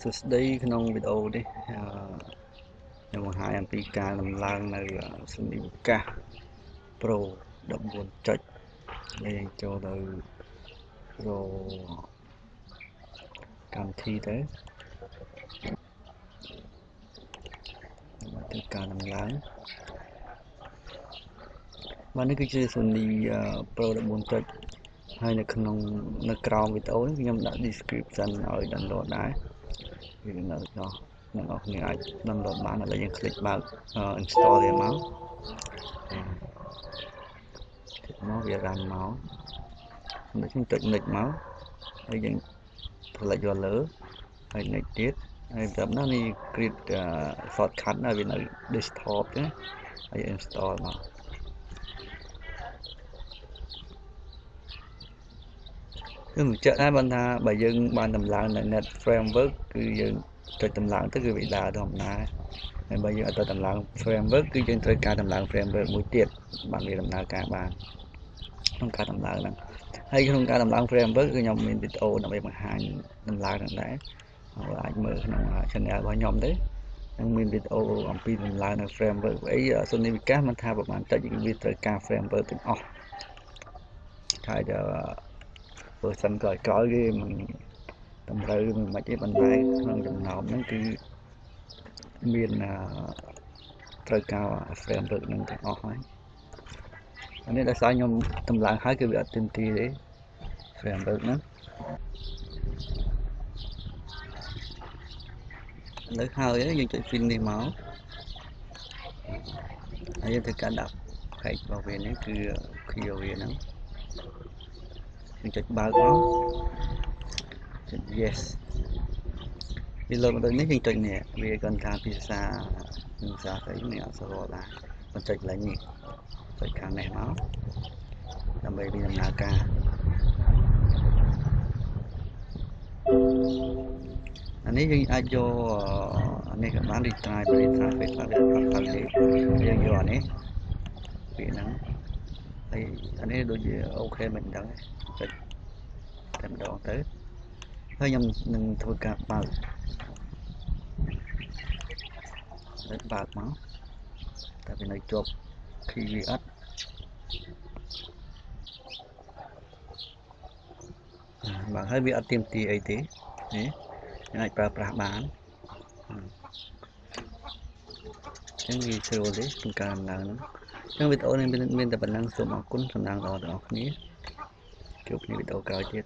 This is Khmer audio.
Đâyក្នុងវីដេអូនេះខ្ញុំបង្ហាញអំពីការដំឡើងនៅ Sony Vegas Pro 14 ចុចដែលចូលទៅរកកម្មវិធីទៅទៅការដំឡើងបាទនេះគឺជា Sony Pro 14 ចុចហើយនៅក្រោមវីដេអូនេះខ្ញុំដាក់ description ឲ្យ download ដែរវានៅដល់អ្នកនរគ្នាអាច download បានហើយយើង click បើក install វាមកវា run មកដូចខ្ញុំចុច next មកហើយយើងផ្លេចយកលើហើយ next ទៀតហើយប្រាប់ណានេះ create shortcut ហើយវានៅ desktop ទេហើយ install មកគឺបញ្ជាក់ដែរបានថាបើយើងបានដំឡើងនៅ net framework គឺយើងចុចដំឡើងទៅគឺវាដើរធម្មតាហើយបើយើងអត់ទៅដំឡើង framework គឺយើងត្រូវការដំឡើង framework មួយទៀតបានវាដំណើរការបានក្នុងការដំឡើងហ្នឹងហើយក្នុងការដំឡើង framework គឺខ្ញុំមានវីដេអូដើម្បីបង្ហាញដំឡើងហ្នឹងដែរអាចមើលក្នុង channel របស់ខ្ញុំទេនឹងមានវីដេអូអំពីដំឡើងនៅ framework អី Sony Vegas មិនថាប្រហែលចុចគឺវាត្រូវការ framework ទាំងអស់ហើយversion ក្រោយគេមិនតម្រូវមិនបាច់ទេបន្តែក្នុងចំណោមហ្នឹងគឺមានត្រូវការ framework ហ្នឹងទាំងអស់ហើយអានេះដោយសារខ្ញុំតម្លើងហើយគឺវាអត់ទាមទារទេ framework ហ្នឹងលើហើយយើងចុច finish មកហើយយើងត្រូវការដាក់ page របស់វានេះគឺ clear វាហ្នឹងយើងចុចបើកមកចុច yes វាលោតមកដូចនេះយើងចុចនេះវាគាត់ថាភាសាស្អីនេះអត់ស្គាល់ដែរបញ្ចុចឡើងនេះចុចខាងនេះមកដើម្បីវាដំណើរការអានេះយើងអាចយកអានេះក៏បាន retry ពេលខ្លះវាអត់ទៅទេយើងយកអានេះវាហ្នឹងហើយអានេះដូចជាអូខេមិនដឹងចុចតែម្ដងទៅហើយខ្ញុំនឹងធ្វើការបើកមកតែវានៅជាប់ key វាអត់បើហើយវាអត់ទាមទារអីទេនេះយើងអាចប្រើប្រាស់បានអញ្ចឹងវាស្រួលទេក្នុងការដំឡើងហ្នឹងអញ្ចឹងវីដេអូនេះមានតែប៉ុណ្ណឹងសូមអរគុណសំណាងដល់អ្នកនរគ្នាជួបគ្នាវីដេអូក្រោយទៀត